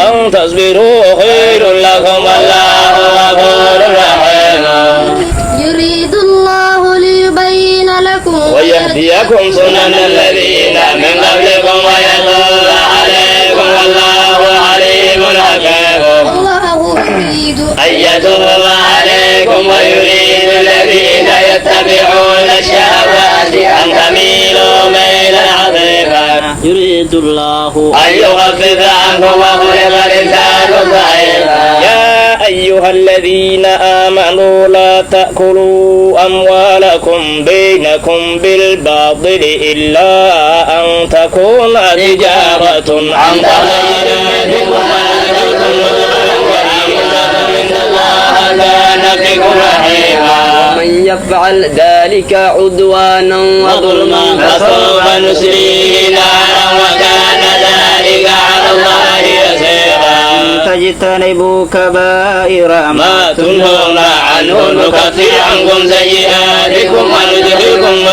وأن تصبروا خير لكم والله غفور رحيم يريد الله ليبين لكم ويهديكم سنن الذين من قبلكم ويتوب عليكم والله عليم حكيم الله يريد أن يتوب عليكم ويريد الذين يتبعون الشهوات أن تميلوا ميلا عظيما يريد الله أن يخفف عنكم وخلق الإنسان ضعيفا يا أيها الذين آمنوا لا تأكلوا أموالكم بينكم بالباطل إلا أن تكون تجارة عن تراض منكم وإن الله كان بكم رحيما ومن يفعل ذلك عدوانا وظلما فسوف نسليه نارا وكان ذلك على الله يسيرا تجتنبوا كبائر ما تنهون عنه نكفر عنكم سيئاتكم وندخلكم